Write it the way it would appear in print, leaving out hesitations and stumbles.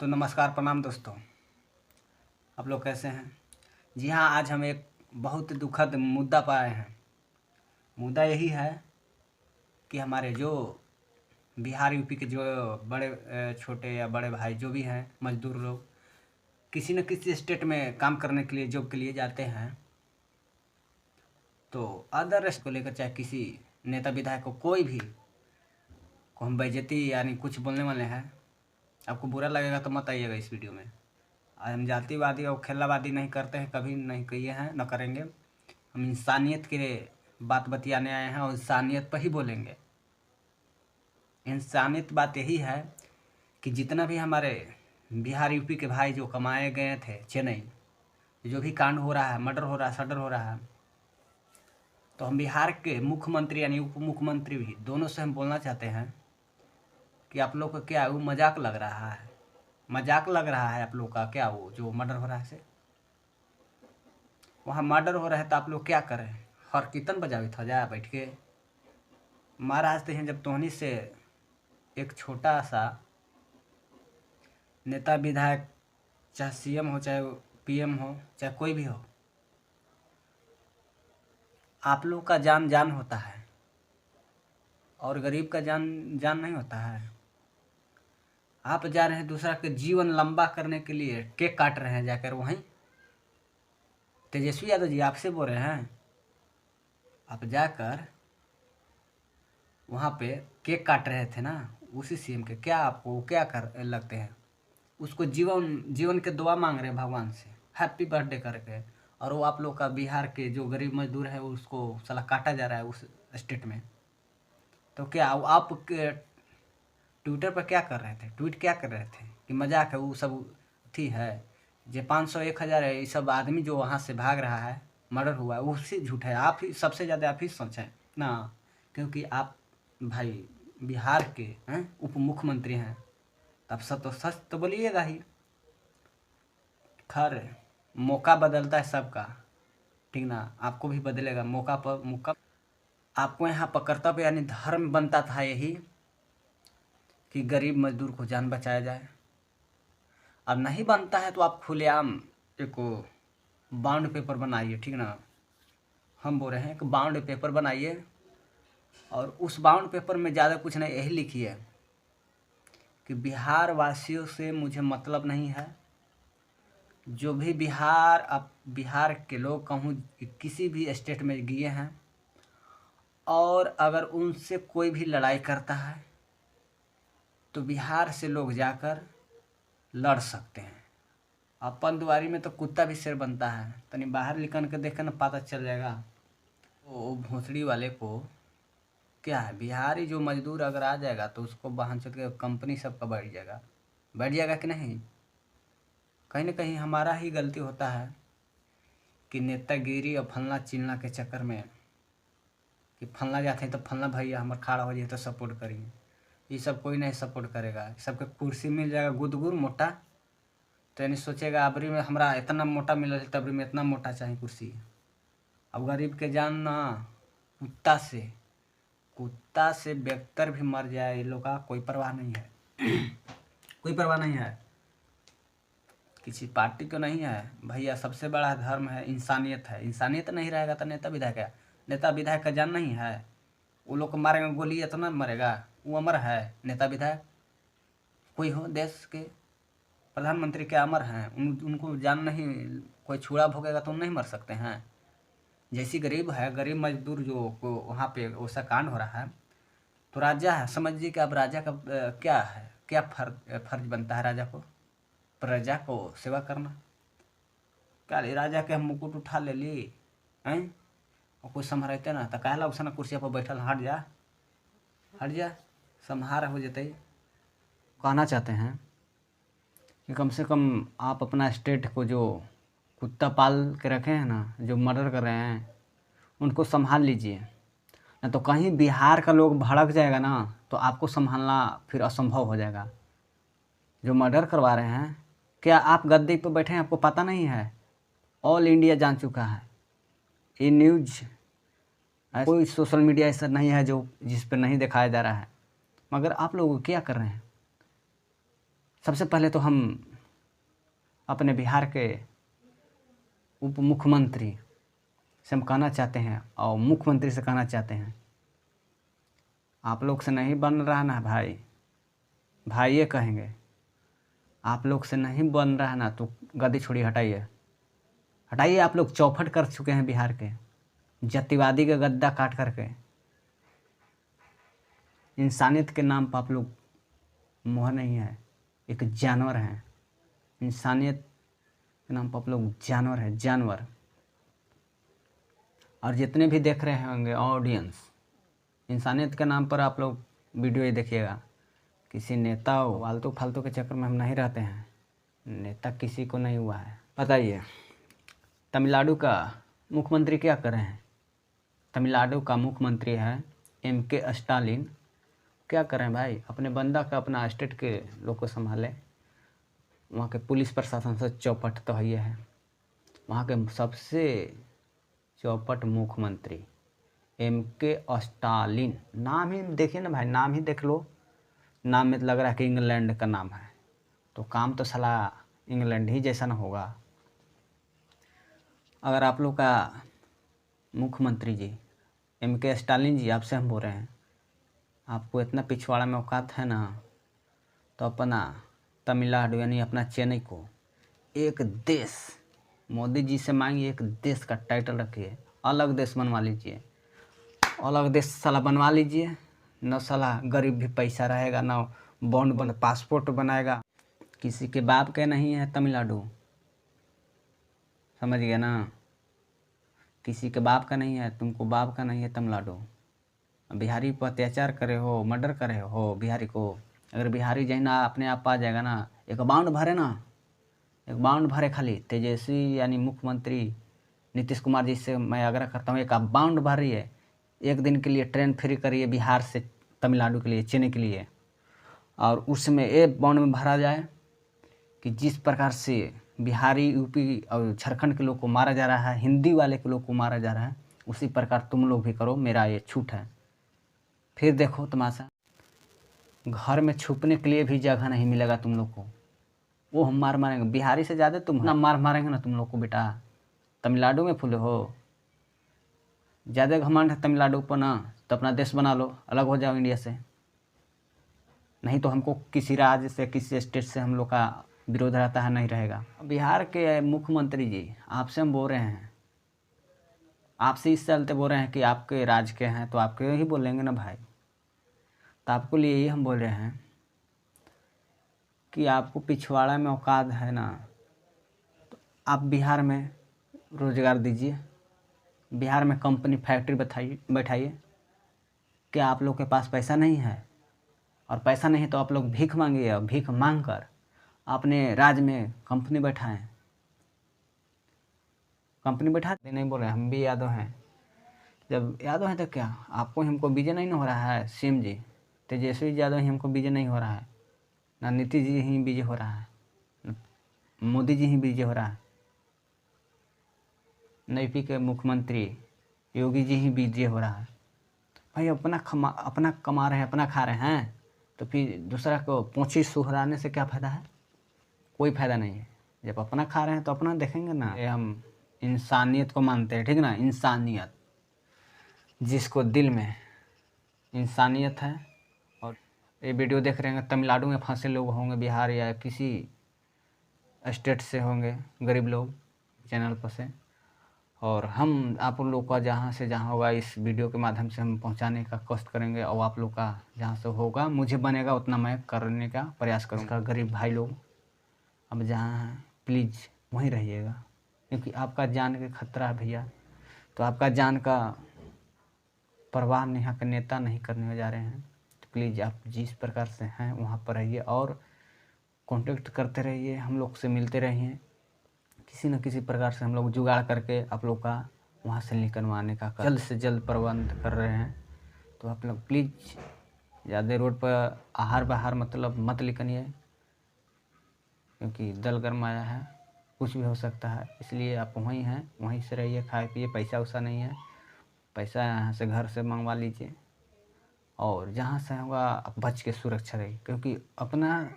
तो नमस्कार प्रणाम दोस्तों। आप लोग कैसे हैं? जी हाँ, आज हम एक बहुत दुखद मुद्दा पर आए हैं। मुद्दा यही है कि हमारे जो बिहार यूपी के जो बड़े छोटे या बड़े भाई जो भी हैं मजदूर लोग किसी न किसी स्टेट में काम करने के लिए जॉब के लिए जाते हैं, तो अदर रेस्ट को लेकर चाहे किसी नेता विधायक को कोई भी को हम बेइज्जती यानी कुछ बोलने वाले हैं। आपको बुरा लगेगा तो मत आइएगा इस वीडियो में। हम जातिवादी और खेलावादी नहीं करते हैं, कभी नहीं किए हैं, न करेंगे। हम इंसानियत के बात बतियाने आए हैं और इंसानियत पर ही बोलेंगे। इंसानियत बात यही है कि जितना भी हमारे बिहार यूपी के भाई जो कमाए गए थे चेन्नई, जो भी कांड हो रहा है, मर्डर हो रहा है, सडर हो रहा है, तो हम बिहार के मुख्यमंत्री यानी उप मुख्यमंत्री भी दोनों से हम बोलना चाहते हैं कि आप लोग को क्या वो मजाक लग रहा है? मजाक लग रहा है आप लोग का क्या? वो जो मर्डर हो रहा है से वहाँ मर्डर हो रहा है तो आप लोग क्या करें? हर कीर्तन बजावे था जा बैठ के। महाराज थे जब तोहनी से एक छोटा सा नेता विधायक, चाहे सीएम हो चाहे पीएम हो चाहे कोई भी हो, आप लोग का जान जान होता है और गरीब का जान जान नहीं होता है। आप जा रहे हैं दूसरा के जीवन लंबा करने के लिए, केक काट रहे हैं जाकर वहीं। तेजस्वी यादव जी आपसे बोल रहे हैं, आप जाकर वहाँ पे केक काट रहे थे ना उसी सीएम के, क्या आपको क्या कर लगते हैं? उसको जीवन जीवन के दुआ मांग रहे हैं भगवान से हैप्पी बर्थडे करके, और वो आप लोग का बिहार के जो गरीब मजदूर है उसको साला काटा जा रहा है उस स्टेट में। तो क्या आप ट्विटर पर क्या कर रहे थे, ट्वीट क्या कर रहे थे कि मजाक है वो सब? थी है जो 500 1000 है, ये सब आदमी जो वहाँ से भाग रहा है, मर्डर हुआ है, वो उसी झूठ है। आप ही सबसे ज़्यादा आप ही सोचें ना, क्योंकि आप भाई बिहार के हैं उप मुख्यमंत्री हैं, तब सब तो सच तो बोलिएगा ही। खैर, मौका बदलता है सबका, ठीक ना? आपको भी बदलेगा मौका पर मौका। आपको यहाँ पर कर्तव्य यानी धर्म बनता था यही कि गरीब मजदूर को जान बचाया जाए। अब नहीं बनता है तो आप खुलेआम एक बॉन्ड पेपर बनाइए, ठीक ना? हम बोल रहे हैं कि बॉन्ड पेपर बनाइए और उस बॉन्ड पेपर में ज़्यादा कुछ नहीं, यही लिखिए कि बिहार वासियों से मुझे मतलब नहीं है। जो भी बिहार के लोग कहूँ किसी भी स्टेट में गए हैं और अगर उनसे कोई भी लड़ाई करता है तो बिहार से लोग जाकर लड़ सकते हैं। अपन दुआरी में तो कुत्ता भी शेर बनता है, तनी बाहर निकल के देखे ना पता चल जाएगा। वो भोसड़ी वाले को क्या है, बिहारी जो मजदूर अगर आ जाएगा तो उसको वाहन चल के कंपनी सबका बैठ जाएगा कि नहीं? कहीं ना कहीं हमारा ही गलती होता है कि नेतागिरी और फलना चिलना के चक्कर में कि फलना जाते हैं तो फलना भैया हमारे खड़ा हो जाए तो सपोर्ट करिए। ये सब कोई नहीं सपोर्ट करेगा। सबके कुर्सी मिल जाएगा गुदगुर मोटा, तो यानी सोचेगा अबरी में हमारा इतना मोटा मिल रहा है तबरी में इतना मोटा चाहिए कुर्सी। अब गरीब के जान ना, कुत्ता से बेहतर भी मर जाए ये लोग का कोई परवाह नहीं है। कोई परवाह नहीं है, किसी पार्टी तो नहीं है भैया। सबसे बड़ा धर्म है इंसानियत है। इंसानियत नहीं रहेगा तो नेता विधायक का जान नहीं है? वो लोग को मारेंगे गोली इतना मरेगा, वो अमर है? नेता विधायक कोई हो देश के प्रधानमंत्री क्या अमर हैं? उनको जान नहीं, कोई छुरा भोगेगा तो नहीं मर सकते हैं? जैसी गरीब है, गरीब मजदूर जो को वहाँ पे वैसा कांड हो रहा है, तो राजा है, समझिए कि अब राजा का क्या है, क्या फर्ज बनता है राजा को? प्रजा को सेवा करना। क्या राजा के हम मुकुट उठा ले ली हैं और कुछ संभरते ना तो कहला उसना कुर्सिया पर बैठल, हट जा संहार हो जते। कहना चाहते हैं कि कम से कम आप अपना स्टेट को जो कुत्ता पाल के रखे हैं ना, जो मर्डर कर रहे हैं, उनको संभाल लीजिए। ना तो कहीं बिहार का लोग भड़क जाएगा ना तो आपको संभालना फिर असंभव हो जाएगा। जो मर्डर करवा रहे हैं, क्या आप गद्दी पर बैठे हैं आपको पता नहीं है? ऑल इंडिया जान चुका है ये न्यूज़। कोई सोशल मीडिया ऐसा नहीं है जो जिस पर नहीं दिखाया जा रहा है। मगर आप लोग क्या कर रहे हैं? सबसे पहले तो हम अपने बिहार के उप मुख्यमंत्री से हम कहना चाहते हैं और मुख्यमंत्री से कहना चाहते हैं, आप लोग से नहीं बन रहा ना भाई, भाई ये कहेंगे, आप लोग से नहीं बन रहा ना तो गद्दी छोड़ी, हटाइए हटाइए। आप लोग चौपट कर चुके हैं बिहार के, जातिवादी का गद्दा काट करके। इंसानियत के नाम पर आप लोग मोह नहीं है, एक जानवर हैं। इंसानियत के नाम पर आप लोग जानवर हैं, जानवर। और जितने भी देख रहे होंगे ऑडियंस, इंसानियत के नाम पर आप लोग वीडियो ही देखिएगा। किसी नेता हो फालतू फालतू के चक्कर में हम नहीं रहते हैं। नेता किसी को नहीं हुआ है। बताइए तमिलनाडु का मुख्यमंत्री क्या कर रहे हैं? तमिलनाडु का मुख्यमंत्री है MK स्टालिन। क्या कर रहे हैं भाई? अपने बंदा का, अपना स्टेट के लोग को संभाले। वहाँ के पुलिस प्रशासन से चौपट तो है। वहाँ के सबसे चौपट मुख्यमंत्री MK स्टालिन। नाम ही देखिए ना भाई, नाम ही देख लो, नाम में तो लग रहा है कि इंग्लैंड का नाम है, तो काम तो साला इंग्लैंड ही जैसा ना होगा। अगर आप लोग का मुख्यमंत्री जी MK स्टालिन जी, आपसे हम बोल रहे हैं, आपको इतना पिछवाड़ा में औकात है ना, तो अपना तमिलनाडु यानी अपना चेन्नई को एक देश, मोदी जी से मांगिए एक देश का टाइटल रखिए, अलग देश बनवा लीजिए, अलग देश साला बनवा लीजिए। न साला गरीब भी पैसा रहेगा, न बॉन्ड बन पासपोर्ट बनाएगा। किसी के बाप के नहीं है तमिलनाडु, समझ गया ना? किसी के बाप का नहीं है, तुमको बाप का नहीं है तमिलनाडु। बिहारी पर अत्याचार करे हो, मर्डर करे हो बिहारी को। अगर बिहारी जही ना अपने आप आ जाएगा ना, एक बाउंड भरे ना, एक बाउंड भरे खाली। तेजस्वी यानी मुख्यमंत्री नीतीश कुमार जी से मैं आग्रह करता हूँ, एक आप बाउंड भरिए, एक दिन के लिए ट्रेन फ्री करिए बिहार से तमिलनाडु के लिए, चेन्नई के लिए। और उसमें एक बाउंड में भरा जाए कि जिस प्रकार से बिहारी, यूपी और झारखंड के लोग को मारा जा रहा है, हिंदी वाले के लोग को मारा जा रहा है, उसी प्रकार तुम लोग भी करो। मेरा ये छूट है। फिर देखो तमाशा, घर में छुपने के लिए भी जगह नहीं मिलेगा तुम लोग को। वो हम मार मारेंगे, बिहारी से ज़्यादा तुम ना मार मारेंगे ना तुम लोग को। बेटा तमिलनाडु में फूले हो, ज़्यादा घमंड है तमिलनाडु पर ना, तो अपना देश बना लो, अलग हो जाओ इंडिया से। नहीं तो हमको किसी राज्य से, किसी स्टेट से हम लोग का विरोध रहता है, नहीं रहेगा। बिहार के मुख्यमंत्री जी, आपसे हम बोल रहे हैं, आपसे इस चलते बोल रहे हैं कि आपके राज्य के हैं तो आपके ही बोलेंगे ना भाई। तो आपको लिए ही हम बोल रहे हैं कि आपको पिछवाड़ा में औकात है ना, तो आप बिहार में रोज़गार दीजिए, बिहार में कंपनी फैक्ट्री बैठाइए। क्या आप लोग के पास पैसा नहीं है? और पैसा नहीं तो आप लोग भीख मांगिए, और भीख मांग कर अपने राज्य में कंपनी बैठाएं। कंपनी बैठा नहीं बोल रहे, हम भी यादव हैं। जब यादव हैं तो क्या आपको हमको बीजे नहीं हो रहा है? सीएम जी तेजस्वी यादव ही हमको बीजे नहीं हो रहा है ना, नीतीश जी ही बीजे हो रहा है, मोदी जी ही बीजे हो रहा है, यूपी के मुख्यमंत्री योगी जी ही बीजे हो रहा है। भाई अपना कमा रहे हैं, अपना खा रहे हैं, तो फिर दूसरा को पोंछी सुहराने से क्या फ़ायदा है? कोई फ़ायदा नहीं है। जब अपना खा रहे हैं तो अपना देखेंगे ना। ये हम इंसानियत को मानते हैं, ठीक ना? इंसानियत, जिसको दिल में इंसानियत है। और ये वीडियो देख रहे हैं तमिलनाडु में फंसे लोग होंगे, बिहार या किसी स्टेट से होंगे गरीब लोग चैनल पर से, और हम आप लोग का जहाँ से जहाँ होगा इस वीडियो के माध्यम से हम पहुँचाने का कोशिश करेंगे। और आप लोग का जहाँ से होगा, मुझे बनेगा उतना मैं करने का प्रयास करूँगा। गरीब भाई लोग अब जहाँ हैं प्लीज़ वहीं रहिएगा, क्योंकि आपका जान के खतरा है भैया। तो आपका जान का परवाह यहाँ के नेता नहीं करने जा रहे हैं। तो प्लीज़ आप जिस प्रकार से हैं वहाँ पर रहिए और कांटेक्ट करते रहिए, हम लोग से मिलते रहिए। किसी न किसी प्रकार से हम लोग जुगाड़ करके आप लोग का वहाँ से निकलवाने का जल्द से जल्द प्रबंध कर रहे हैं। तो आप लोग प्लीज़ ज़्यादा रोड पर आहार बाहर मतलब मत निकलिए, क्योंकि दल गरमाया है, कुछ भी हो सकता है। इसलिए आप वहीं हैं, वहीं से रहिए, खाए पिए। पैसा वैसा नहीं है, पैसा यहाँ से घर से मंगवा लीजिए, और जहाँ से होगा आप बच के सुरक्षा रहिए, क्योंकि अपना